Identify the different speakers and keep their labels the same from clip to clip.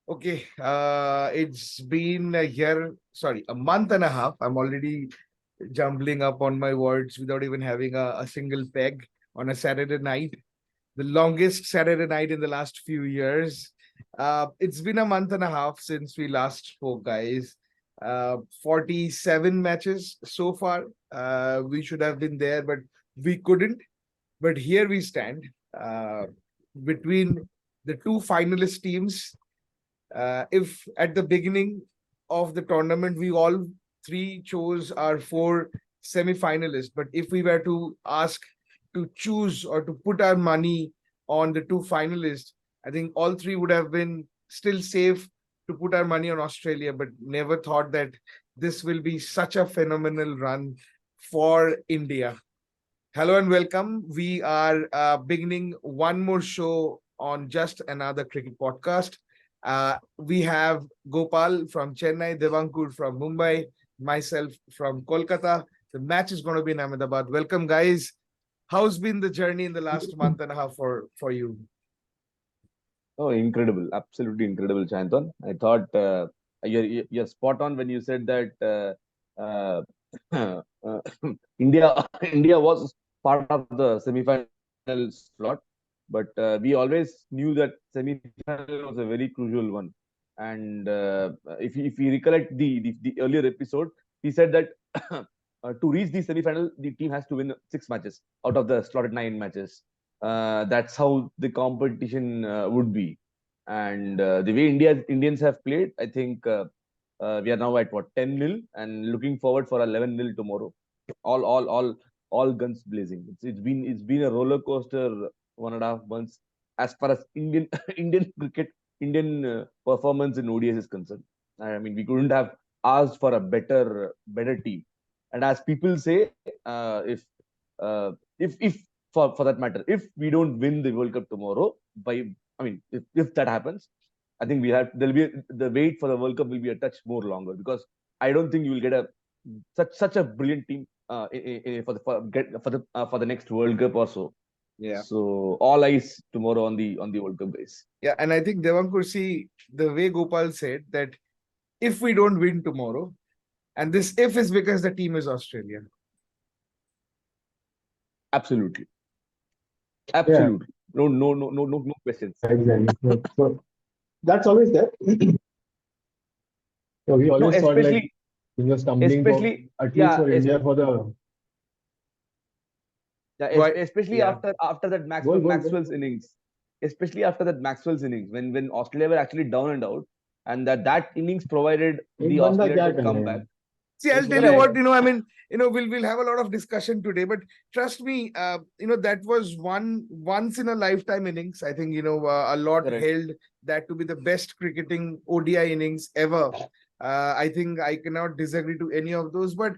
Speaker 1: Okay, it's been a year, sorry, a month and a half. I'm already jumbling up on my words without even having a single peg on a Saturday night. The longest Saturday night in the last few years. It's been a month and a half since we last spoke, guys. 47 matches so far. We should have been there, but we couldn't. But here we stand between the two finalist teams. If at the beginning of the tournament we all three chose our four semi-finalists, but if we were to ask to choose or to put our money on the two finalists, I think all three would have been still safe to put our money on Australia, but never thought that this will be such a phenomenal run for India. Hello and welcome. We are beginning one more show on Just Another Cricket Podcast. We have Gopal from Chennai, Devankur from Mumbai, myself from Kolkata. The match is going to be in Ahmedabad. Welcome, guys. How's been the journey in the last month and a half for you?
Speaker 2: Oh, incredible. Absolutely incredible, Chantan. I thought you're spot on when you said that India India was part of the semi-final slot, but we always knew that semi-final was a very crucial one. And if we recollect the earlier episode, we said that to reach the semi-final, the team has to win 6 matches out of the slotted 9 matches. That's how the competition would be. And the way Indians have played, I think we are now at what 10-0 and looking forward for 11-0 tomorrow. All guns blazing. It's been a roller coaster 1.5 months as far as Indian Indian cricket Indian performance in ODS is concerned. I mean, we couldn't have asked for a better team. And as people say, if for that matter, if we don't win the World Cup tomorrow, if that happens, I think there'll be the wait for the World Cup will be a touch more longer, because I don't think you will get a such a brilliant team for the next World Cup or so.
Speaker 1: Yeah.
Speaker 2: So all eyes tomorrow on the World Cup, guys.
Speaker 1: Yeah, and I think Devankur, see, the way Gopal said that if we don't win tomorrow, and this if is because the team is Australian.
Speaker 2: Absolutely,
Speaker 3: Yeah,
Speaker 2: absolutely. No questions.
Speaker 3: exactly. So that's always there. So we
Speaker 2: No,
Speaker 3: always thought like
Speaker 2: especially
Speaker 3: we were stumbling for
Speaker 2: especially
Speaker 3: at least
Speaker 2: yeah,
Speaker 3: for India for the
Speaker 1: Right.
Speaker 2: especially
Speaker 1: Yeah.
Speaker 2: after that
Speaker 3: goal, goal,
Speaker 2: Maxwell's
Speaker 3: goal.
Speaker 2: innings, especially after that Maxwell's innings, when Australia were actually down and out, and that innings provided
Speaker 3: एक
Speaker 2: the
Speaker 3: बंदा
Speaker 2: Australia
Speaker 3: क्या
Speaker 2: to
Speaker 3: करना
Speaker 2: come
Speaker 3: है
Speaker 2: back.
Speaker 3: यार?
Speaker 1: See, I'll
Speaker 3: एक
Speaker 1: tell you
Speaker 3: बंदा
Speaker 1: what,
Speaker 2: Correct,
Speaker 1: I mean, we'll have a lot of discussion today, but trust me, that was one once in a lifetime innings. I think, a lot
Speaker 2: correct.
Speaker 1: held that to be the best cricketing ODI innings ever. I think I cannot disagree to any of those, but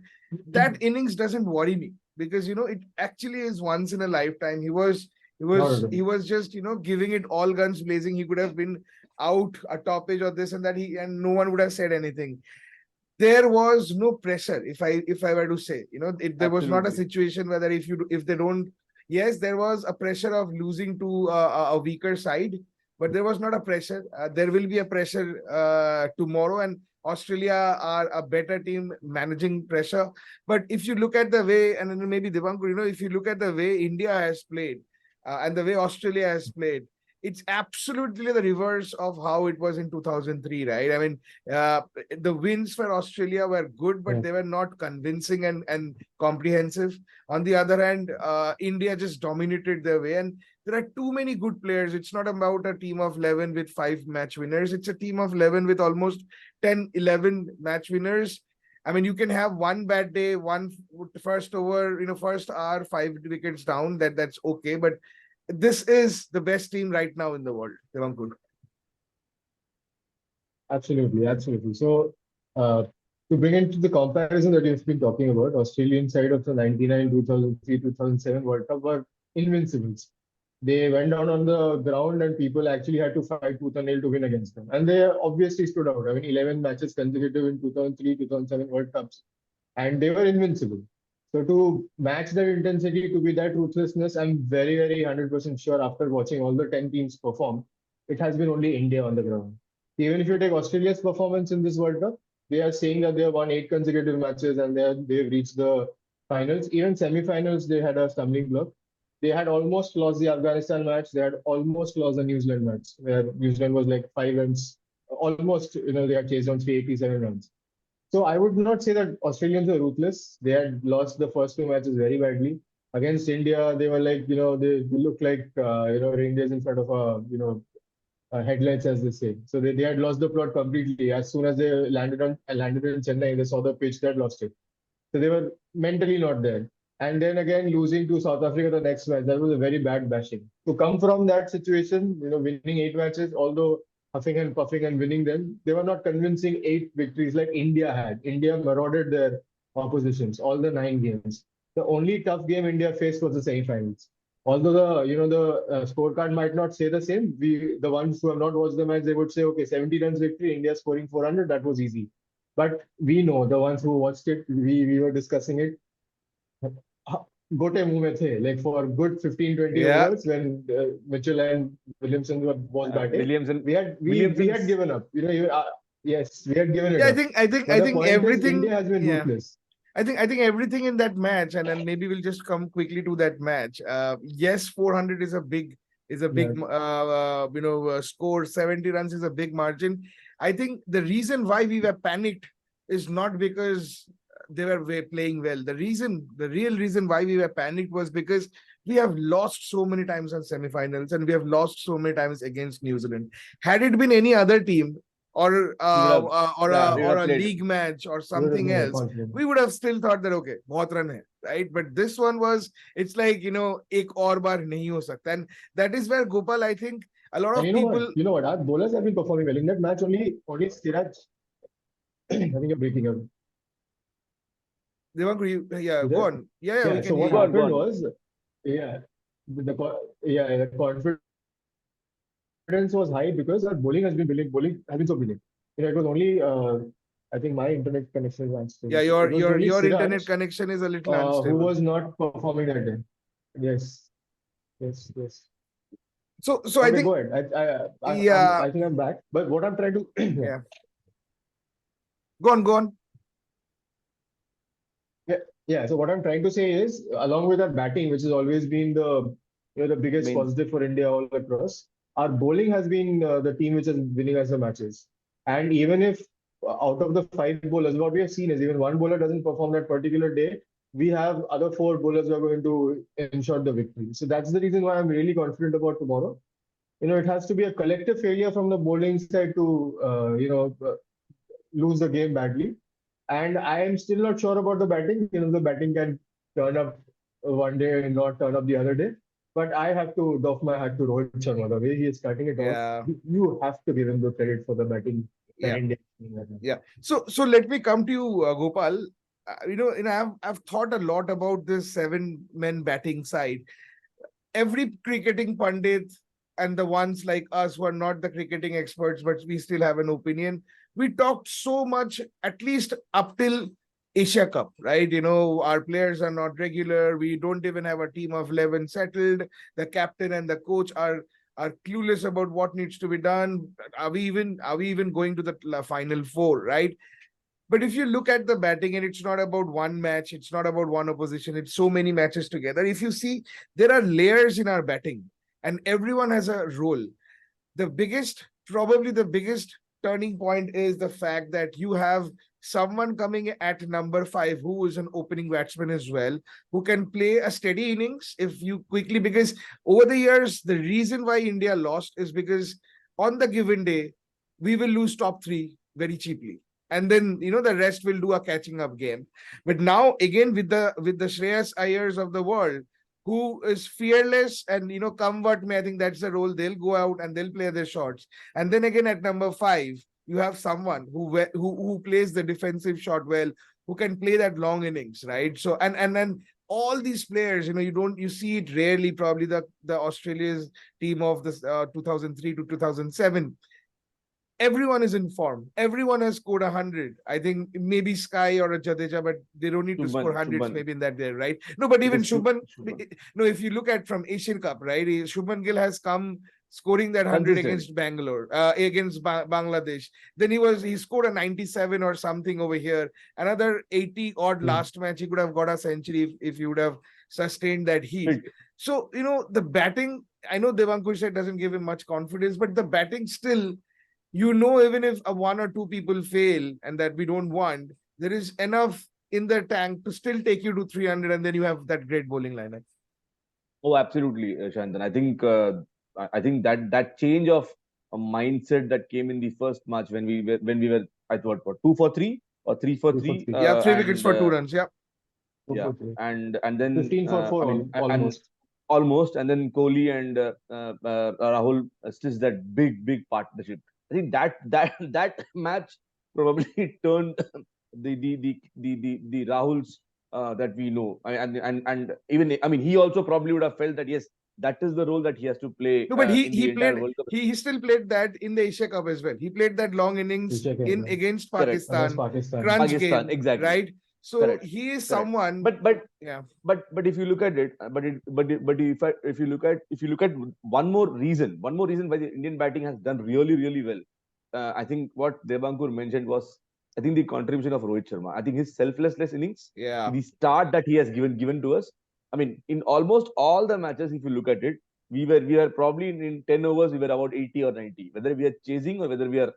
Speaker 1: that innings doesn't worry me because, it actually is once in a lifetime. He
Speaker 3: Not
Speaker 1: was,
Speaker 3: at all.
Speaker 1: he was just, giving it all guns blazing. He could have been out a toppage or this and that, and no one would have said anything. There was no pressure. If I were to say, there was not a
Speaker 2: Absolutely.
Speaker 1: situation whether if they don't. Yes, there was a pressure of losing to a weaker side, but there was not a pressure. There will be a pressure tomorrow, and Australia are a better team managing pressure. But if you look at the way, and then maybe Divankur, if you look at the way India has played and the way Australia has played, it's absolutely the reverse of how it was in 2003, right? I mean, uh, the wins for Australia were good, but
Speaker 3: Yeah.
Speaker 1: they were not convincing and comprehensive. On the other hand, India just dominated their way, and there are too many good players. It's not about a team of 11 with 5 match winners. It's a team of 11 with almost 10, 11 match winners. I mean, you can have one bad day, one first over, first hour, 5 wickets down. That's okay, but this is the best team right now in the world, Devankur.
Speaker 3: Absolutely, absolutely. So to bring into the comparison that you've been talking about, Australian side of the 99, 2003, 2007 World Cup were invincibles. They went down on the ground and people actually had to fight tooth and nail to win against them. And they obviously stood out. I mean, 11 matches consecutive in 2003, 2007 World Cups, and they were invincible. So to match that intensity, to be that ruthlessness, I'm very, very 100% sure after watching all the 10 teams perform, it has been only India on the ground. Even if you take Australia's performance in this World Cup, they are saying that they have won 8 consecutive matches and they've reached the finals. Even semi-finals, they had a stumbling block. They had almost lost the Afghanistan match. They had almost lost the New Zealand match, where New Zealand was like 5 runs, almost, they had chased on 387 runs. So I would not say that Australians were ruthless. They had lost the first 2 matches very badly. Against India, they were like, they looked like, reindeers in front of headlights, as they say. So they had lost the plot completely. As soon as they landed in Chennai, they saw the pitch, they had lost it. So they were mentally not there. And then again, losing to South Africa the next match, that was a very bad bashing. To come from that situation, winning 8 matches, although huffing and puffing and winning them, they were not convincing 8 victories like India had. India marauded their oppositions, all the 9 games. The only tough game India faced was the semi-finals. Although the scorecard might not say the same, the ones who have not watched the match, they would say, okay, 70 runs victory, India scoring 400, that was easy. But we know, the ones who watched it, we were discussing it. Gote muh mein the, like for good 15-20
Speaker 1: Yeah.
Speaker 3: overs when Mitchell and Williamson was batting.
Speaker 2: Williamson.
Speaker 3: We had given up. Yes, we had given it
Speaker 1: Yeah,
Speaker 3: up.
Speaker 1: I think
Speaker 3: But the point is,
Speaker 1: everything.
Speaker 3: India has been
Speaker 1: Yeah.
Speaker 3: ruthless.
Speaker 1: I think everything in that match, and then maybe we'll just come quickly to that match. Yes, 400 is a big score. 70 runs is a big margin. I think the reason why we were panicked is not because they were playing well. The real reason why we were panicked was because we have lost so many times on semifinals and we have lost so many times against New Zealand. Had it been any other team, or a
Speaker 2: played.
Speaker 1: league match or something
Speaker 3: been
Speaker 1: else,
Speaker 3: confident.
Speaker 1: we would have still thought that okay, bahut run hai, right? But this one was, it's like, ek aur baar nahi ho sakta. And that is where, Gopal, I think a lot of
Speaker 3: And
Speaker 1: people.
Speaker 3: you know what? Our bowlers have been performing well in that match. Only Siraj. I think you're breaking up.
Speaker 1: Devankar,
Speaker 3: You
Speaker 1: go
Speaker 3: there?
Speaker 1: on. Yeah, we can
Speaker 3: So
Speaker 1: hear
Speaker 3: what
Speaker 1: you.
Speaker 3: happened was, the confidence was high because our bowling has been so brilliant. It was only I think my internet connection was unstable.
Speaker 1: Yeah,
Speaker 3: It was
Speaker 1: your
Speaker 3: only Siraj,
Speaker 1: internet connection is a little
Speaker 3: who
Speaker 1: unstable.
Speaker 3: was not performing that day. Yes.
Speaker 1: So
Speaker 3: Okay,
Speaker 1: I think,
Speaker 3: go ahead. I think I'm back. But what I'm trying to
Speaker 1: yeah. Go on.
Speaker 3: Yeah, so what I'm trying to say is, along with our batting, which has always been the biggest
Speaker 2: Main.
Speaker 3: positive for India all across, our bowling has been the team which is winning us the matches. And even if out of the 5 bowlers, what we have seen is even one bowler doesn't perform that particular day, we have other 4 bowlers who are going to ensure the victory. So that's the reason why I'm really confident about tomorrow. It has to be a collective failure from the bowling side to lose the game badly. And I am still not sure about the batting. The batting can turn up one day and not turn up the other day. But I have to doff my hat to Rohit Sharma. The way he is starting it
Speaker 1: Yeah.
Speaker 3: off, you have to give him the credit for the batting.
Speaker 1: Yeah.
Speaker 3: And
Speaker 1: Yeah. So let me come to you, Gopal. I've thought a lot about this 7-men batting side. Every cricketing pundit and the ones like us who are not the cricketing experts, but we still have an opinion. We talked so much, at least up till Asia Cup, right? Our players are not regular. We don't even have a team of 11 settled. The captain and the coach are clueless about what needs to be done. Are we even going to the final 4, right? But if you look at the batting, and it's not about one match, it's not about one opposition, it's so many matches together. If you see, there are layers in our batting and everyone has a role. Probably the biggest turning point is the fact that you have someone coming at number 5 who is an opening batsman as well, who can play a steady innings if you quickly, because over the years, the reason why India lost is because on the given day, we will lose top 3 very cheaply. And then, the rest will do a catching up game. But now, again, with the Shreyas Iyers of the world, who is fearless and, come what may, I think that's the role. They'll go out and they'll play their shots. And then again, at number 5, you have someone who plays the defensive shot well, who can play that long innings, right? So, and then all these players, you see it rarely, probably the Australia's team of this 2003 to 2007. everyone is in form. Everyone has scored 100. I think maybe Sky or a Jadeja, but they don't need to score hundreds maybe in that there, right? No, but even Shubman, no, if you look at from Asian Cup, right? Shubman Gill has come scoring that 100
Speaker 2: Consistent.
Speaker 1: against Bangalore, against Bangladesh. Then he scored a 97 or something over here. Another 80 odd last match. He could have got a century if he would have sustained that heat. So, the batting, I know Devankur said doesn't give him much confidence, but the batting still, even if one or two people fail and that we don't want, there is enough in the tank to still take you to 300, and then you have that great bowling lineup.
Speaker 2: Oh, absolutely, Shantan. I think that change of a mindset that came in the first match when we were I thought 2 for 3 or 3 for 3.
Speaker 1: Yeah, 3 wickets for 2 runs. Yeah.
Speaker 2: Yeah, and then
Speaker 3: 15 for 4
Speaker 2: I mean,
Speaker 3: almost.
Speaker 2: Almost, and then Kohli and Rahul stitched that big partnership. I think that match probably turned the Rahuls that we know, and even I mean he also probably would have felt that yes, that is the role that he has to play.
Speaker 1: No, but he played. He still played that in the Asia Cup as well. He played that long innings against Pakistan, crunch game,
Speaker 2: exactly,
Speaker 1: right? So he is someone.
Speaker 2: But if you look at it, if you look at one more reason why the Indian batting has done really well, I think what Devankur mentioned was, I think the contribution of Rohit Sharma. I think his selflessness innings, the start that he has given to us. I mean, in almost all the matches, if you look at it, we were probably in 10 overs, we were about 80 or 90, whether we are chasing or whether we are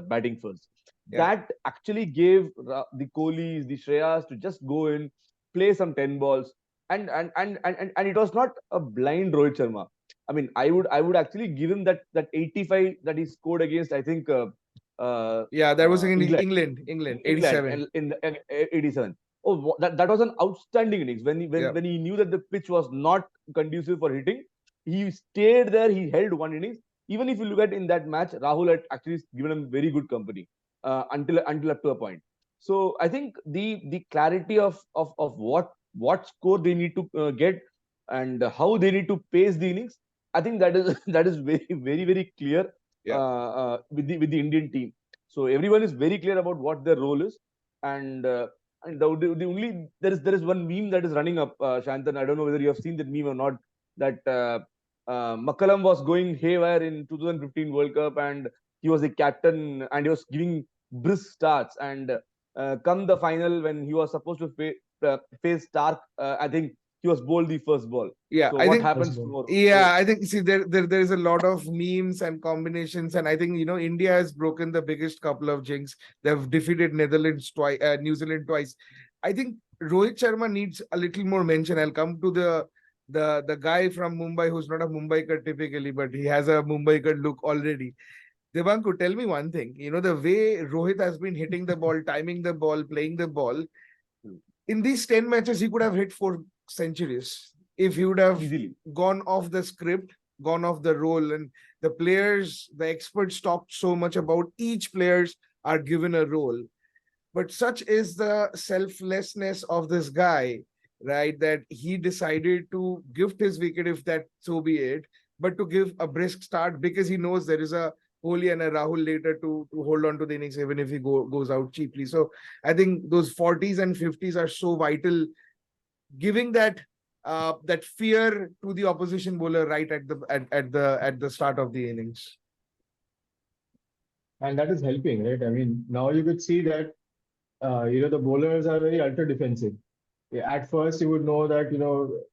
Speaker 2: batting first. That actually gave the Kohlis, the Shreyas to just go in, play some 10 balls, and it was not a blind Rohit Sharma. I mean, I would actually give him that 85 that he scored against, I think.
Speaker 1: That was in England, 87.
Speaker 2: In 87. Oh, that was an outstanding innings. When he knew that the pitch was not conducive for hitting, he stayed there. He held one innings. Even if you look at in that match, Rahul had actually given him very good company until up to a point. So I think the clarity of what score they need to get and how they need to pace the innings, I think that is very clear with the Indian team. So everyone is very clear about what their role is, and the only there is one meme that is running up, Shantan. I don't know whether you have seen that meme or not. That McCullum was going haywire in 2015 World Cup, and he was the captain, and he was giving brisk starts. And come the final, when he was supposed to face Stark, I think he was bowled the first ball.
Speaker 1: Yeah,
Speaker 2: so
Speaker 1: I
Speaker 2: what
Speaker 1: think
Speaker 2: happens tomorrow?
Speaker 1: I think there is a lot of memes and combinations, and I think India has broken the biggest couple of jinx. They've defeated Netherlands twice, New Zealand twice. I think Rohit Sharma needs a little more mention. I'll come to the guy from Mumbai who's not a Mumbaiker typically, but he has a Mumbaiker look already. Devankur, tell me one thing. The way Rohit has been hitting the ball, timing the ball, playing the ball. In these 10 matches, he could have hit 4 centuries if he would have gone off the script, gone off the role, and the players, the experts talked so much about each players are given a role. But such is the selflessness of this guy, right, that he decided to gift his wicket, if that so be it, but to give a brisk start because he knows there is a Kohli and a Rahul later to hold on to the innings even if he goes out cheaply. So I think those 40s and 50s are so vital, giving that fear to the opposition bowler right at the start of the innings.
Speaker 3: And that is helping, right? I mean, now you could see that the bowlers are very ultra defensive. At first, you would know that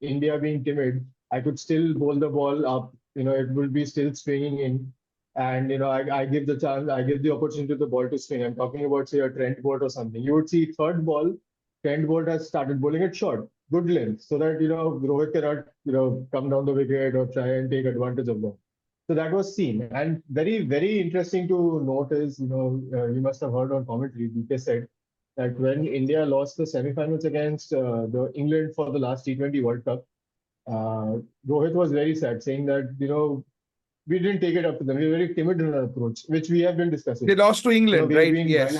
Speaker 3: India being timid, I could still bowl the ball up. It will be still swinging in. And I give the chance, I give the opportunity to the ball to swing. I'm talking about, say, a Trent Boult or something. You would see third ball, Trent Boult has started bowling it short, good length, so that Rohit cannot come down the wicket or try and take advantage of that. So that was seen, and very interesting to note is you must have heard on commentary, DK said that when India lost the semi-finals against the England for the last T20 World Cup, Rohit was very sad, saying that we didn't take it up to them. We were very timid in our approach, which we have been discussing.
Speaker 1: They lost to England, right? Yes.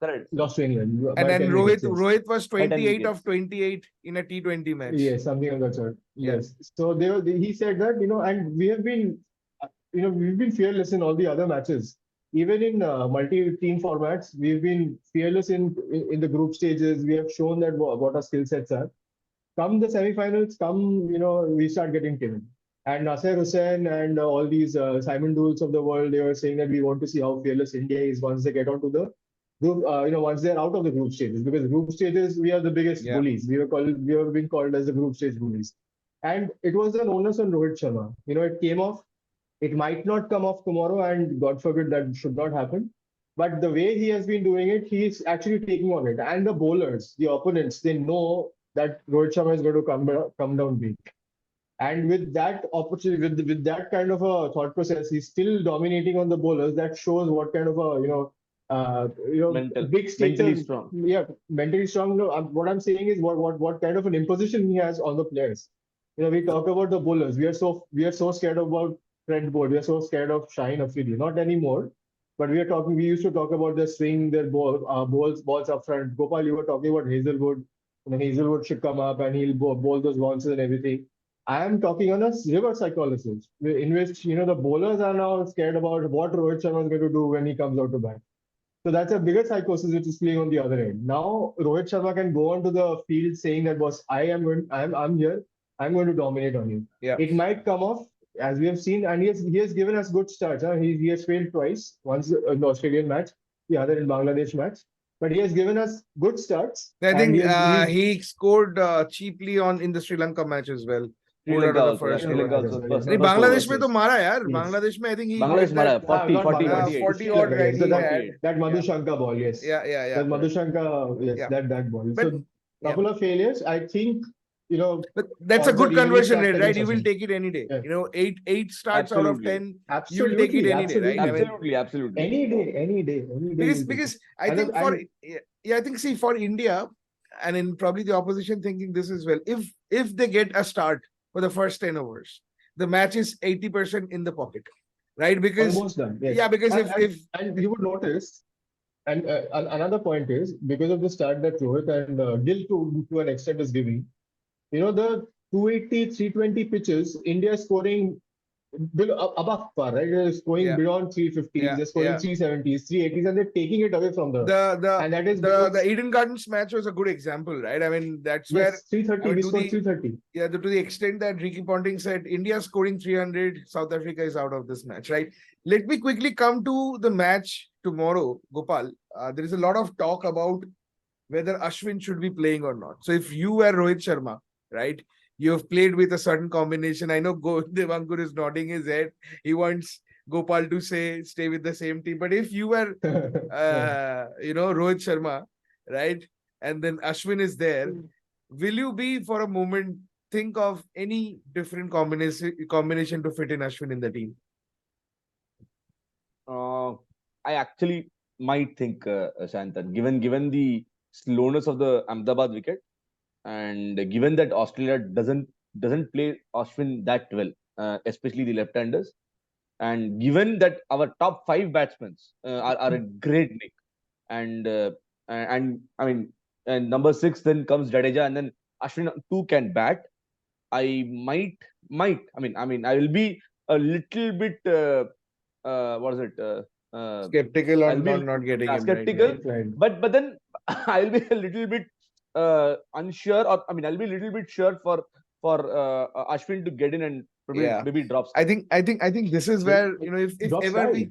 Speaker 3: Correct. Lost to England.
Speaker 1: And then Rohit was 28 of 28 in a T20 match.
Speaker 3: Yes, something of that sort. Yes. So he said that, and we have been, we've been fearless in all the other matches. even in multi-team formats, we've been fearless in the group stages. We have shown that what our skill sets are. Come the semi-finals, we start getting timid. And Nasser Hussain and all these Simon Dools of the world, they were saying that we want to see how fearless India is once they get onto the group, once they're out of the group stages. Because group stages, we are the biggest
Speaker 1: Yeah.
Speaker 3: bullies. We were being called as the group stage bullies. And it was an onus on Rohit Sharma. It came off. It might not come off tomorrow, and God forbid that should not happen. But the way he has been doing it, he's actually taking on it. And the bowlers, the opponents, they know that Rohit Sharma is going to come down big. And with that opportunity, with that kind of a thought process, he's still dominating on the bowlers. That shows what kind of a big stature.
Speaker 2: Mentally strong.
Speaker 3: Yeah, mentally strong. No, what I'm saying is what kind of an imposition he has on the players. We talk about the bowlers. We are so scared about Trent Bolt. We are so scared of Shaheen Afridi. Not anymore. But we used to talk about their swing, their balls up front. Gopal, you were talking about Hazelwood. Hazelwood should come up and he'll bowl those bounces and everything. I am talking on a reverse psychology, in which the bowlers are now scared about what Rohit Sharma is going to do when he comes out to bat. So that's a bigger psychosis which is playing on the other end. Now Rohit Sharma can go onto the field saying that, boss, I'm here. I'm going to dominate on you.
Speaker 1: Yeah.
Speaker 3: It might come off, as we have seen, and he has given us good starts. He has failed twice, once in the Australian match, the other in Bangladesh match. But he has given us good starts.
Speaker 1: I
Speaker 3: and
Speaker 1: think
Speaker 3: he's-
Speaker 1: he scored cheaply in the Sri Lanka match as well.
Speaker 2: Sri
Speaker 1: Pulled out
Speaker 2: Lanka
Speaker 1: of the
Speaker 2: also,
Speaker 1: first
Speaker 2: Sri
Speaker 1: over.
Speaker 2: Lanka also.
Speaker 3: Yes.
Speaker 2: First
Speaker 1: नहीं,
Speaker 3: First
Speaker 1: Bangladesh
Speaker 3: over,
Speaker 1: में तो
Speaker 3: yes.
Speaker 1: मारा यार.
Speaker 3: Yes.
Speaker 1: Bangladesh में I think he
Speaker 2: Bangladesh
Speaker 1: hit that-
Speaker 2: mara 40,
Speaker 3: not
Speaker 2: 40,
Speaker 3: Bangladesh.
Speaker 2: 48.
Speaker 1: 40 odd, right?
Speaker 3: So
Speaker 1: He had.
Speaker 3: that Madhushanka ball, yes.
Speaker 1: Yeah.
Speaker 3: That Madhushanka, yes,
Speaker 1: Yeah.
Speaker 3: that ball.
Speaker 1: But-
Speaker 3: So couple of failures. I think,
Speaker 1: But that's a
Speaker 3: Odds
Speaker 1: good
Speaker 3: are evenly
Speaker 1: conversion
Speaker 3: stacked
Speaker 1: rate, right? You
Speaker 3: against
Speaker 1: will
Speaker 3: us.
Speaker 1: take it any day.
Speaker 3: Yeah.
Speaker 1: Eight starts out of
Speaker 2: Absolutely.
Speaker 1: 10. You will
Speaker 3: absolutely,
Speaker 1: take it any day, right? I mean,
Speaker 2: Absolutely, absolutely.
Speaker 3: Any day.
Speaker 1: because I
Speaker 3: And
Speaker 1: think
Speaker 3: then-
Speaker 1: I think for India and in probably the opposition thinking this as well. If they get a start for the first 10 overs, the match is 80% in the pocket, right? Because
Speaker 3: almost done. Yes.
Speaker 1: yeah, because if
Speaker 3: And you would notice, and another point is because of the start that Rohit and Gill to an extent is giving, the 280, 320 pitches, India is scoring above par, right? They're scoring
Speaker 1: Yeah.
Speaker 3: beyond 350s,
Speaker 1: Yeah,
Speaker 3: they're scoring
Speaker 1: yeah.
Speaker 3: 370s, 380s, and they're taking it away from and that is
Speaker 1: the Eden Gardens match was a good example, right? I mean, that's where
Speaker 3: 330,
Speaker 1: I mean,
Speaker 3: we
Speaker 1: to
Speaker 3: scored
Speaker 1: the-
Speaker 3: 330.
Speaker 1: yeah, to the extent that Ricky Ponting said India scoring 300, South Africa is out of this match, right? Let me quickly come to the match tomorrow, Gopal. There is a lot of talk about whether Ashwin should be playing or not. So if you were Rohit Sharma, right, you have played with a certain combination. I know Devankur is nodding his head. He wants Gopal to stay with the same team. But if you were, Rohit Sharma, right, and then Ashwin is there, will you be for a moment think of any different combination to fit in Ashwin in the team?
Speaker 2: I actually might think, Shantan, given the slowness of the Ahmedabad wicket, and given that Australia doesn't play Ashwin that well, especially the left-handers, and given that our top 5 batsmen are a great nick, and I mean, and number 6 then comes Jadeja, and then Ashwin too can bat. I might. I mean, I will be a little bit. What is it?
Speaker 1: Skeptical
Speaker 2: I'll
Speaker 1: on
Speaker 2: be
Speaker 1: not getting him.
Speaker 2: skeptical.
Speaker 1: Right?
Speaker 2: But then I'll be a little bit unsure, or I mean, I'll be a little bit sure for Ashwin to get in and
Speaker 1: Yeah.
Speaker 2: maybe drops.
Speaker 1: I think this is where if
Speaker 3: Drop
Speaker 1: ever
Speaker 3: Sky.
Speaker 1: we.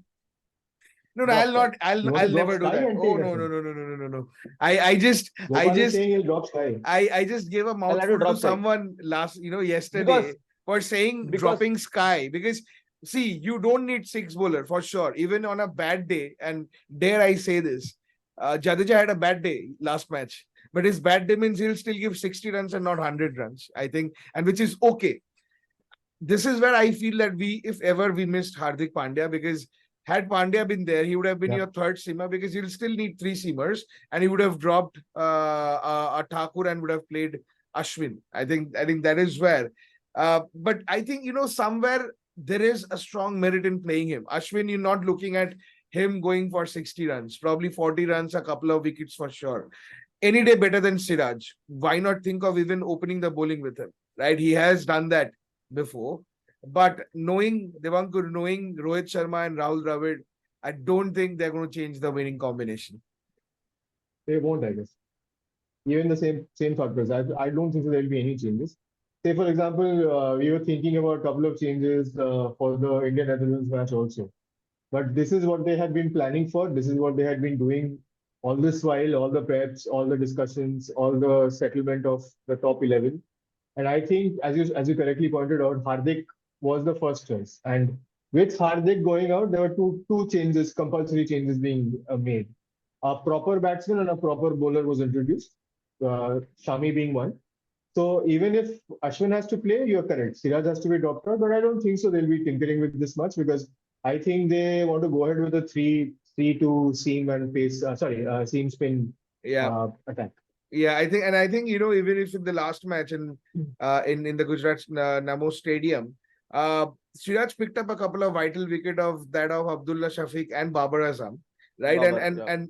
Speaker 1: No,
Speaker 2: Drop
Speaker 1: I'll not. I'll
Speaker 3: You want to
Speaker 1: never do
Speaker 3: drop Sky
Speaker 1: that.
Speaker 3: and
Speaker 1: Oh
Speaker 3: take
Speaker 1: no,
Speaker 3: Ashwin.
Speaker 1: no. I just
Speaker 3: Gopal is saying he'll drop Sky.
Speaker 1: I just gave a
Speaker 2: have to
Speaker 1: mouthful to
Speaker 2: drop Sky.
Speaker 1: someone yesterday
Speaker 2: Because-
Speaker 1: for saying
Speaker 2: because-
Speaker 1: dropping Sky, because see, you don't need 6 bowler for sure, even on a bad day. And dare I say this, Jadeja had a bad day last match, but his bad day means he'll still give 60 runs and not 100 runs, I think, and which is okay. This is where I feel that if ever we missed Hardik Pandya, because had Pandya been there, he would have been
Speaker 3: Yeah.
Speaker 1: your third seamer, because he'll still need 3 seamers, and he would have dropped a Thakur and would have played Ashwin. I think that is where. But I think somewhere there is a strong merit in playing him. Ashwin, you're not looking at him going for 60 runs, probably 40 runs, a couple of wickets for sure. Any day better than Siraj. Why not think of even opening the bowling with him? Right? He has done that before. But knowing Devankur, knowing Rohit Sharma and Rahul Dravid, I don't think they're going to change the winning combination.
Speaker 3: They won't, I guess. Even the same thought process. I don't think so there will be any changes. Say, for example, we were thinking about a couple of changes for the India Netherlands match also. But this is what they had been planning for. This is what they had been doing all this while, all the preps, all the discussions, all the settlement of the top 11. And I think, as you correctly pointed out, Hardik was the first choice. And with Hardik going out, there were two changes, compulsory changes being made. A proper batsman and a proper bowler was introduced, Shami being one. So even if Ashwin has to play, you're correct. Siraj has to be dropped out, but I don't think so they'll be tinkering with this much because I think they want to go ahead with a 3-2 seam and pace. Seam spin
Speaker 1: Yeah.
Speaker 3: attack.
Speaker 1: Yeah, I think even if in the last match in the Gujarat Namo Stadium, Siraj picked up a couple of vital wicket of Abdullah Shafiq and Babar Azam, right?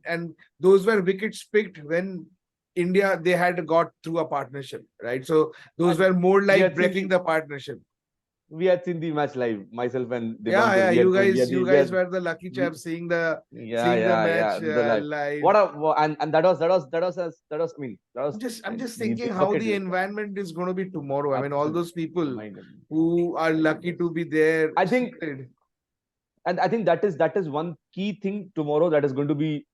Speaker 1: And those were wickets picked when India they had got through a partnership, right? So those were more like breaking the partnership.
Speaker 2: We had seen the match live, myself and
Speaker 1: Yeah, you guys were the lucky chaps seeing the match live.
Speaker 2: And that was. I mean, that was.
Speaker 1: I'm just thinking how the environment is going to be tomorrow. I mean, all those people who are lucky to be there.
Speaker 2: I think that is one key thing tomorrow that is going to be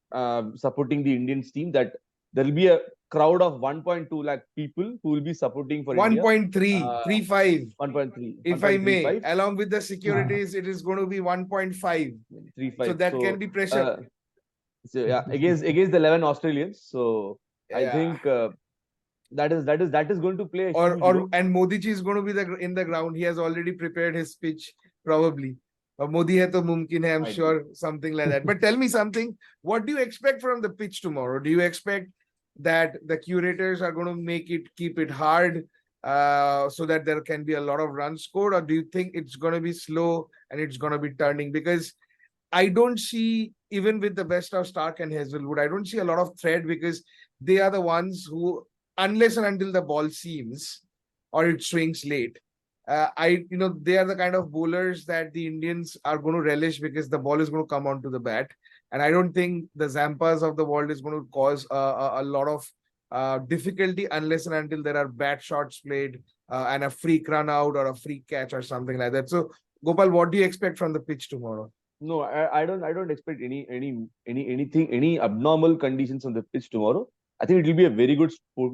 Speaker 2: supporting the Indian team. That there will be a crowd of 1.2 lakh people who will be supporting for
Speaker 1: 1.335.
Speaker 2: 1.3.
Speaker 1: If I may, along with the securities, it is going to be 1.5. So that can be pressure.
Speaker 2: Against the 11 Australians. So I think that is going to play a huge role.
Speaker 1: And Modi ji is going to be in the ground. He has already prepared his speech, probably. Modi hai to mumkin hai, I'm sure something like that. But tell me something. What do you expect from the pitch tomorrow? Do you expect that the curators are going to keep it hard so that there can be a lot of runs scored, or do you think it's going to be slow and it's going to be turning? Because I don't see, even with the best of Stark and Hazelwood, I don't see a lot of threat because they are the ones who, unless and until the ball seams or it swings late, they are the kind of bowlers that the Indians are going to relish because the ball is going to come onto the bat. And I don't think the Zampas of the world is going to cause a lot of difficulty unless and until there are bad shots played and a freak run out or a free catch or something like that. So, Gopal, what do you expect from the pitch tomorrow?
Speaker 2: No, I don't expect any abnormal conditions on the pitch tomorrow. I think it will be a very good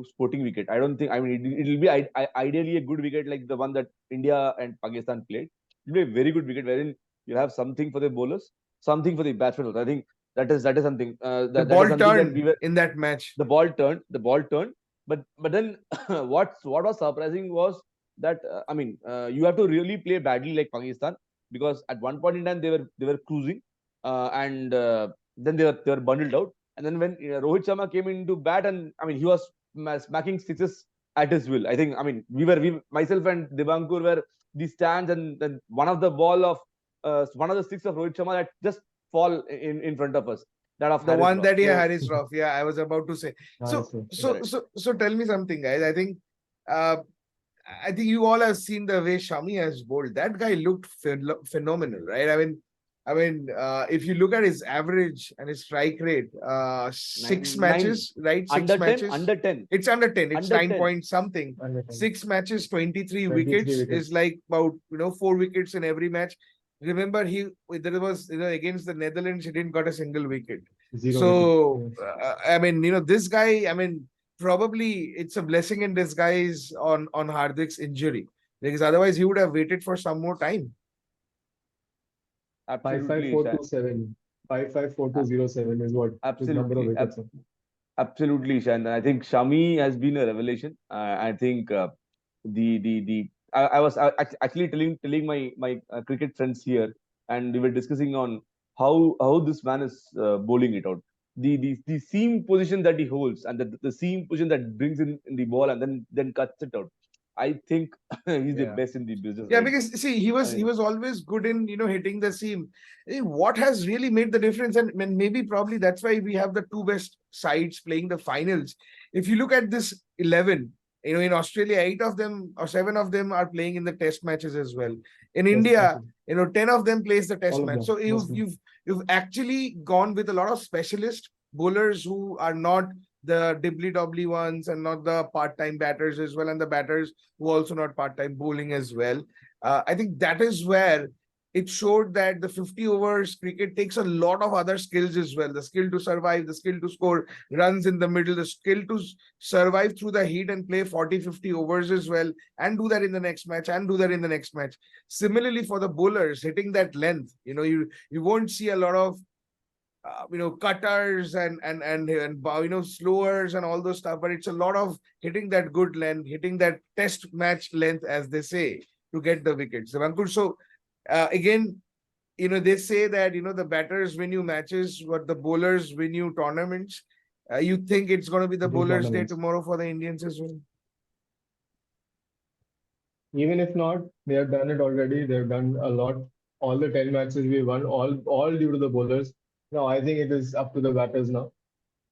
Speaker 2: sporting wicket. I don't think. I mean, it will be ideally a good wicket like the one that India and Pakistan played. It will be a very good wicket wherein you have something for the bowlers, something for the batsmen. I think that is something.
Speaker 1: The ball turned in that match.
Speaker 2: The ball turned. But then what was surprising was that you have to really play badly like Pakistan, because at one point in time they were cruising, and then they were bundled out. And then when Rohit Sharma came into bat, and I mean he was smacking sixes at his will. I think myself and Dibankur were the stands, and then one of the six of Rohit Sharma that just fall in front of us. That of
Speaker 1: the Haris one Roth. That he Haris Roth. Yeah, I was about to say. So tell me something, guys. I think you all have seen the way Shami has bowled. That guy looked phenomenal, right? I mean, if you look at his average and his strike rate, 6 matches, right? 6 matches.
Speaker 2: Under 10.
Speaker 1: It's under 10. It's 9 point something. 6 matches, 23 wickets is like about 4 wickets in every match. Remember, there was against the Netherlands, he didn't got a single wicket. This guy, probably it's a blessing in disguise on Hardik's injury, because otherwise he would have waited for some more time.
Speaker 3: 55427. 554207 is what his number of wickets are.
Speaker 2: Absolutely, Ishan. I think Shami has been a revelation. I think I was actually telling my cricket friends here, and we were discussing on how this man is bowling it out. The seam position that he holds, and the seam position that brings in the ball and then cuts it out. I think he's the best in the business.
Speaker 1: Yeah, because see, he was always good in hitting the seam. What has really made the difference, and maybe probably that's why we have the 2 best sides playing the finals. If you look at this 11, In Australia, 8 of them or 7 of them are playing in the test matches as well. In
Speaker 3: Yes,
Speaker 1: India,
Speaker 3: absolutely.
Speaker 1: 10 of them plays the test
Speaker 3: All of
Speaker 1: match.
Speaker 3: them,
Speaker 1: So
Speaker 3: mostly.
Speaker 1: you've actually gone with a lot of specialist bowlers who are not the dibbly-dobbly ones and not the part-time batters as well, and the batters who also not part-time bowling as well. I think that is where it showed that the 50 overs cricket takes a lot of other skills as well. The skill to survive, the skill to score runs in the middle, the skill to survive through the heat and play 40, 50 overs as well, and do that in the next match, and do that in the next match. Similarly, for the bowlers, hitting that length, you won't see a lot of cutters and slowers and all those stuff, but it's a lot of hitting that good length, hitting that test match length, as they say, to get the wickets. So, Ankur, so again, they say that the batters win you matches, but the bowlers win you tournaments. You think it's going to be the
Speaker 3: Big
Speaker 1: bowlers' day
Speaker 3: tournaments.
Speaker 1: tomorrow for the Indians as well?
Speaker 3: Even if not, they have done it already. They've done a lot. All the 10 matches we won, all due to the bowlers. Now, I think it is up to the batters now.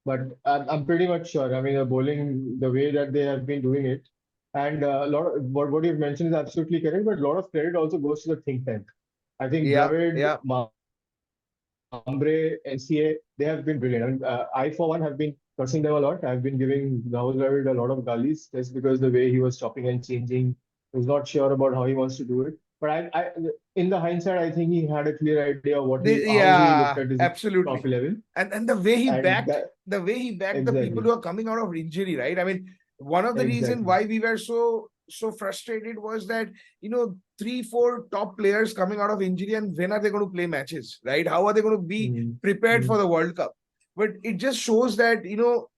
Speaker 3: But I'm pretty much sure. I mean, the bowling, the way that they have been doing it, and a lot of what you've mentioned is absolutely correct. But a lot of credit also goes to the think tank. I think
Speaker 1: Yeah,
Speaker 3: Dravid,
Speaker 1: yeah.
Speaker 3: Ambre, NCA, they have been brilliant. I mean, I for one have been cursing them a lot. I've been giving Rahul Dravid a lot of gullies just because the way he was chopping and changing, was not sure about how he wants to do it. But in the hindsight, I think he had a clear idea of how he looked
Speaker 1: Yeah,
Speaker 3: at his top
Speaker 1: absolutely.
Speaker 3: 11,
Speaker 1: And the way he
Speaker 3: and
Speaker 1: backed,
Speaker 3: that
Speaker 1: the people
Speaker 3: exactly,
Speaker 1: who are coming out of injury, right? I mean, one of the reasons
Speaker 3: exactly.
Speaker 1: why we were so frustrated was that 3, 4 top players coming out of injury, and when are they going to play matches, right? How are they going to be
Speaker 3: Mm,
Speaker 1: prepared for
Speaker 3: mm,
Speaker 1: the World Cup? But it just shows that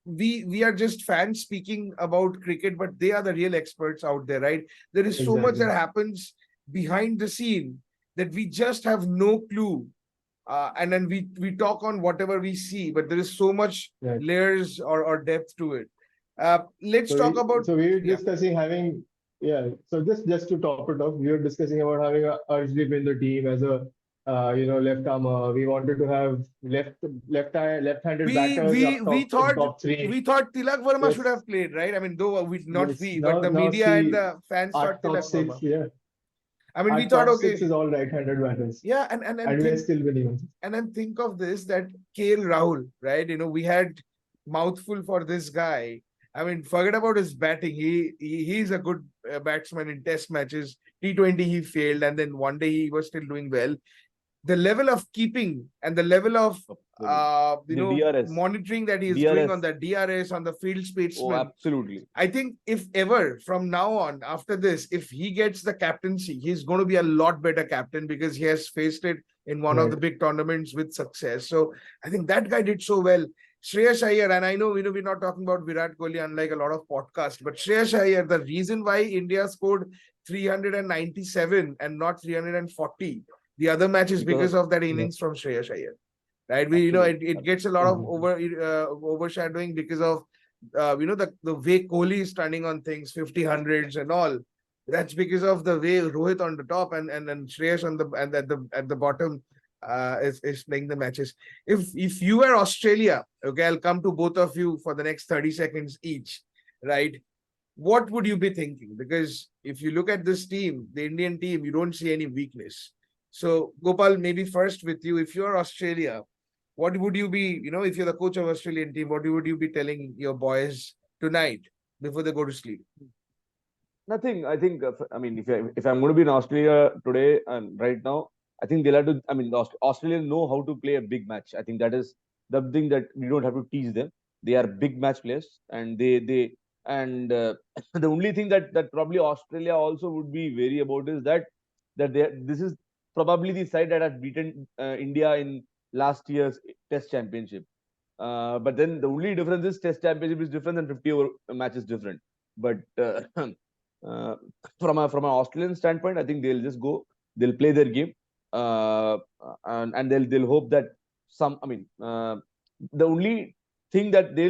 Speaker 1: we are just fans speaking about cricket, but they are the real experts out there, right? There is so much
Speaker 3: exactly.
Speaker 1: that happens behind the scene that we just have no clue, and then we talk on whatever we see, but there is so much
Speaker 3: Right.
Speaker 1: layers or depth to it. Let's
Speaker 3: So
Speaker 1: talk
Speaker 3: we
Speaker 1: about.
Speaker 3: so we were
Speaker 1: Yeah,
Speaker 3: discussing having, yeah. So just to top it off, we were discussing about having a Arshdeep in the team as a left armer. We wanted to have left-handed batters up
Speaker 1: we
Speaker 3: top in
Speaker 1: thought
Speaker 3: top three.
Speaker 1: we thought Tilak Verma should
Speaker 3: Yes,
Speaker 1: have played, right? I mean, though we not
Speaker 3: yes.
Speaker 1: we, but
Speaker 3: Now
Speaker 1: the
Speaker 3: now
Speaker 1: media and
Speaker 3: see
Speaker 1: the fans
Speaker 3: our
Speaker 1: thought
Speaker 3: top
Speaker 1: Tilak
Speaker 3: six.
Speaker 1: Verma.
Speaker 3: Yeah,
Speaker 1: I mean, we
Speaker 3: our
Speaker 1: thought,
Speaker 3: top
Speaker 1: okay,
Speaker 3: six is all right-handed batters,
Speaker 1: yeah, and
Speaker 3: and we are
Speaker 1: think
Speaker 3: still winning.
Speaker 1: and then think of this, that KL Rahul, right? We had mouthful for this guy. I mean, forget about his batting. He's a good batsman in test matches. T20 he failed, and then one day he was still doing well. The level of keeping and the level of
Speaker 2: Absolutely. The DRS,
Speaker 1: monitoring that he is doing on
Speaker 2: DRS.
Speaker 1: the DRS, on the field
Speaker 2: Oh,
Speaker 1: statesman.
Speaker 2: absolutely.
Speaker 1: I think if ever from now on, after this, if he gets the captaincy, he's going to be a lot better captain because he has faced it in one of the
Speaker 3: Right.
Speaker 1: big tournaments with success. So I think that guy did so well. Shreyas Iyer, and I know we're not talking about Virat Kohli, unlike a lot of podcasts, but Shreyas Iyer, the reason why India scored 397 and not 340 the other match is
Speaker 2: Because
Speaker 1: because
Speaker 2: of,
Speaker 1: of that
Speaker 3: Yeah.
Speaker 1: innings from Shreyas Iyer, right?
Speaker 2: absolutely.
Speaker 1: It gets a lot of
Speaker 3: Exactly.
Speaker 1: overshadowing because of the way Kohli is turning on things, 50 hundreds and all. That's because of the way Rohit on the top and Shreyas on the and at the bottom is playing the matches. If you were Australia, okay, I'll come to both of you for the next 30 seconds each, right? What would you be thinking? Because if you look at this team, the Indian team, you don't see any weakness. So Gopal, maybe first with you, if you're Australia, what would you be, if you're the coach of Australian team, what would you be telling your boys tonight before they go to sleep?
Speaker 2: Nothing. I think. I mean, if I'm going to be in Australia today and right now, I think they'll have to. I mean, the Australians know how to play a big match. I think that is the thing that we don't have to teach them. They are big match players, and they and the only thing that probably Australia also would be wary about is that this is probably the side that has beaten India in last year's Test Championship. But then the only difference is Test Championship is different and 50 over match is different. But uh, from an Australian standpoint, I think they'll just go, they'll play their game, and they'll hope that some. I mean, the only thing that they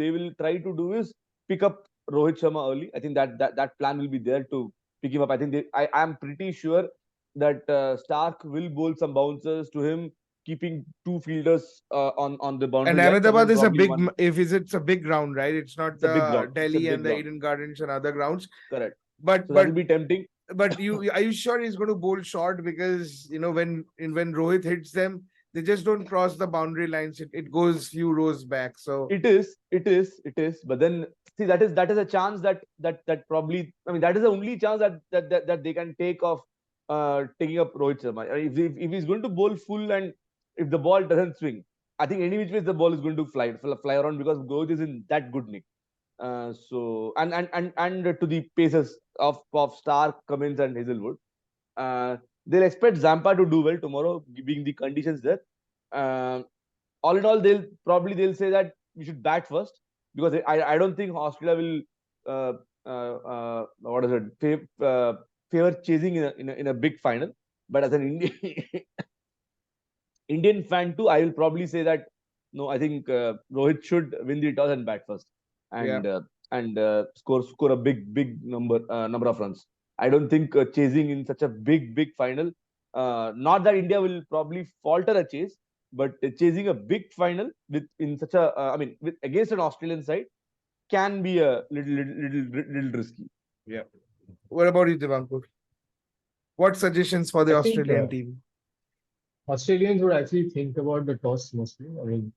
Speaker 2: will try to do is pick up Rohit Sharma early. I think that plan will be there to pick him up. I think I am pretty sure that Stark will bowl some bouncers to him keeping two fielders on the boundary
Speaker 1: And
Speaker 2: line, and
Speaker 1: Ahmedabad
Speaker 2: then
Speaker 1: is a
Speaker 2: probably
Speaker 1: big,
Speaker 2: one.
Speaker 1: if it's a big ground, right? It's not
Speaker 2: It's a big
Speaker 1: the
Speaker 2: ground. It's a
Speaker 1: Delhi
Speaker 2: big
Speaker 1: and the
Speaker 2: ground.
Speaker 1: Eden Gardens and other grounds.
Speaker 2: Correct.
Speaker 1: But
Speaker 2: So that will be tempting.
Speaker 1: you are you sure he's going to bowl short? Because when Rohit hits them, they just don't cross the boundary lines. It goes few rows back. So
Speaker 2: It is. But then see, that is a chance that probably, I mean, that is the only chance that they can take of taking up Rohit Sharma. If he's going to bowl full and if the ball doesn't swing, I think any which way the ball is going to fly around because Rohit is in that good nick. So and to the paces of Stark, Cummins and Hazelwood, they'll expect Zampa to do well tomorrow, being the conditions there. Uh, all in all, they'll say that we should bat first, because I don't think Australia will what is it, favor chasing in a big final. But as an Indian fan too, I will probably say that no, I think Rohit should win the toss and bat first, and score a big number of runs. I don't think chasing in such a big final. Not that India will probably falter a chase, but chasing a big final with in such a I mean, with against an Australian side can be a little risky.
Speaker 1: yeah. What about you, Divankur? What suggestions for the
Speaker 3: I think
Speaker 1: Australian team?
Speaker 3: Australians would actually think about the toss mostly. I mean,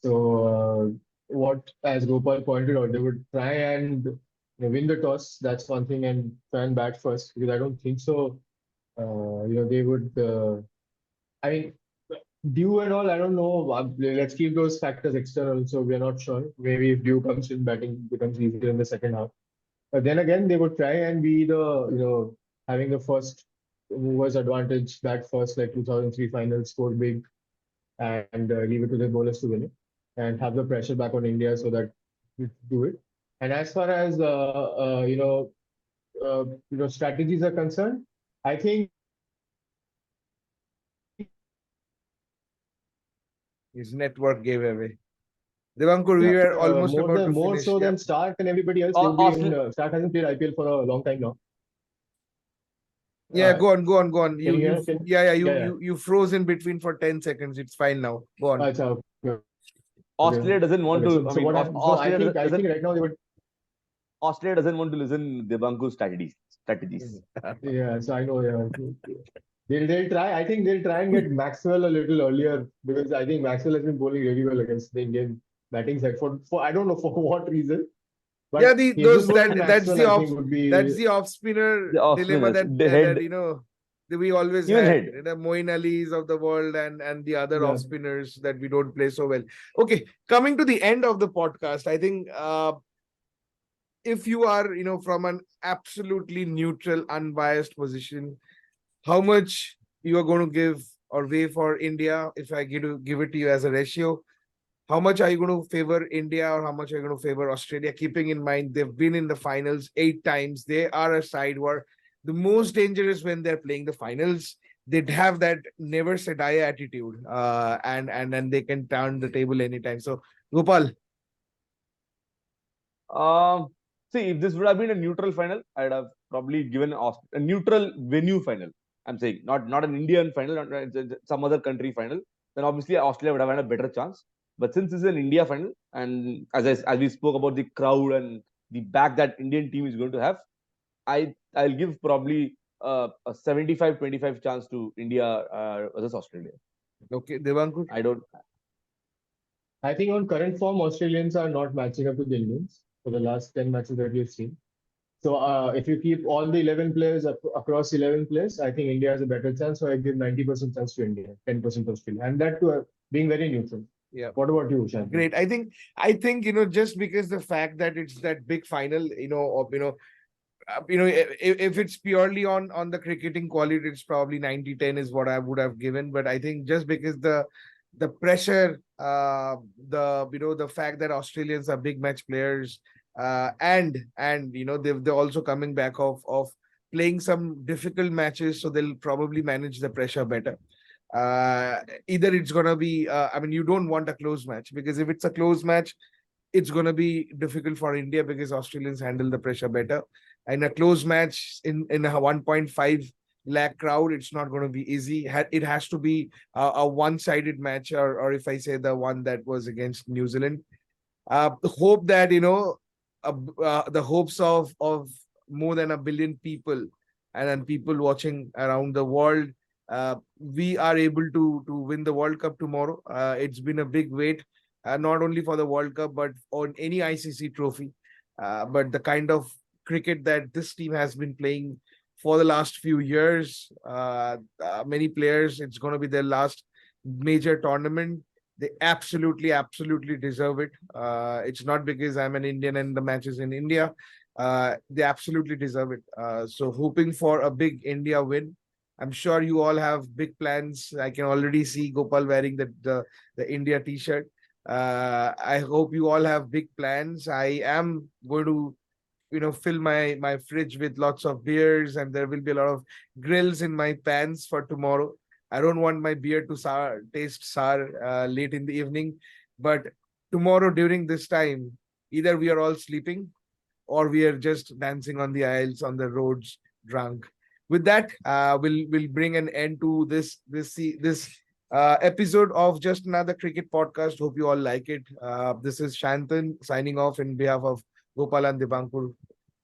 Speaker 3: so what, as Gopal pointed out, they would try and win the toss. That's one thing, and try and bat first, because I don't think so. They would. I mean, Dew and all, I don't know. Let's keep those factors external, so we're not sure. Maybe if Dew comes in, batting becomes easier in the second half. But then again, they would try and be having the first movers advantage, bat first, like 2003 final, score big, and leave it to the bowlers to win it, and have the pressure back on India so that we do it. And as far as strategies are concerned, I think
Speaker 1: His network gave away. Divankur, we were almost about to
Speaker 3: more
Speaker 1: finish.
Speaker 3: so
Speaker 1: Yeah.
Speaker 3: than Stark and everybody else. They'll be in, Stark hasn't played IPL for a long time now.
Speaker 1: Yeah, go on.
Speaker 3: Can you hear?
Speaker 1: You froze in between for 10 seconds. It's fine now. Go on.
Speaker 2: Australia doesn't want to.
Speaker 3: So what happens? So I think right now they would.
Speaker 2: Australia doesn't want to listen Divankur's strategies.
Speaker 3: Yeah, so I know. Yeah. They'll try. I think they'll try and get Maxwell a little earlier, because I think Maxwell has been bowling really well against the Indian batting side for I don't know for what reason. But
Speaker 1: Yeah,
Speaker 3: that's
Speaker 1: the off spinner dilemma that we always had. The Moeen Alis of the world and the other off spinners that we don't play so well. Okay, coming to the end of the podcast, I think if you are from an absolutely neutral, unbiased position, how much you are going to give or weigh for India? If I give it to you as a ratio, how much are you going to favor India or how much are you going to favor Australia? Keeping in mind they've been in the finals 8 times. They are a side where the most dangerous when they're playing the finals. They'd have that never say die attitude, and they can turn the table anytime. So, Gopal.
Speaker 2: See, if this would have been a neutral final, I'd have probably given a neutral venue final. I'm saying not an Indian final, not some other country final. Then obviously Australia would have had a better chance. But since it's an India final, and as we spoke about the crowd and the back that Indian team is going to have, I'll give probably a 75-25 chance to India versus Australia.
Speaker 1: Okay, Divankur.
Speaker 3: I think on current form, Australians are not matching up to the Indians for the last 10 matches that we've seen. So if you keep all the 11 players across 11 players, I think India has a better chance. So I give 90% chance to India, 10% to Australia, and that too being very neutral.
Speaker 1: Yeah.
Speaker 3: What about you, Shan?
Speaker 1: Great. I think just because the fact that it's that big final, if it's purely on the cricketing quality, it's probably 90-10 is what I would have given. But I think just because the pressure, the fact that Australians are big match players, and they're also coming back of playing some difficult matches, so they'll probably manage the pressure better. Either it's gonna be you don't want a close match, because if it's a close match, it's gonna be difficult for India, because Australians handle the pressure better. And a close match in a 1.5 lakh crowd, it's not going to be easy. It has to be a one-sided match, or if I say the one that was against New Zealand. Hope that the hopes of more than 1 billion people and then people watching around the world. We are able to win the World Cup tomorrow. It's been a big wait, not only for the World Cup but on any ICC trophy. But the kind of cricket that this team has been playing for the last few years, many players, it's going to be their last major tournament. They absolutely deserve it. It's not because I'm an Indian and the match is in India. They absolutely deserve it. So hoping for a big India win. I'm sure you all have big plans. I can already see Gopal wearing the India t-shirt. I hope you all have big plans. I am going to fill my fridge with lots of beers, and there will be a lot of grills in my pans for tomorrow. I don't want my beer to taste sour late in the evening, but tomorrow during this time, either we are all sleeping or we are just dancing on the aisles on the roads drunk. With that, we'll bring an end to this episode of Just Another Cricket Podcast. Hope you all like it. This is Shantan signing off in behalf of Gopal and Dipankar.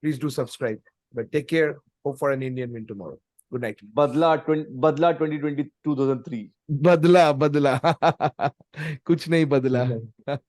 Speaker 1: Please do subscribe. But take care. Hope for an Indian win tomorrow. Good night.
Speaker 2: Badla 2020 2003.
Speaker 1: बदला बदला कुछ नहीं बदला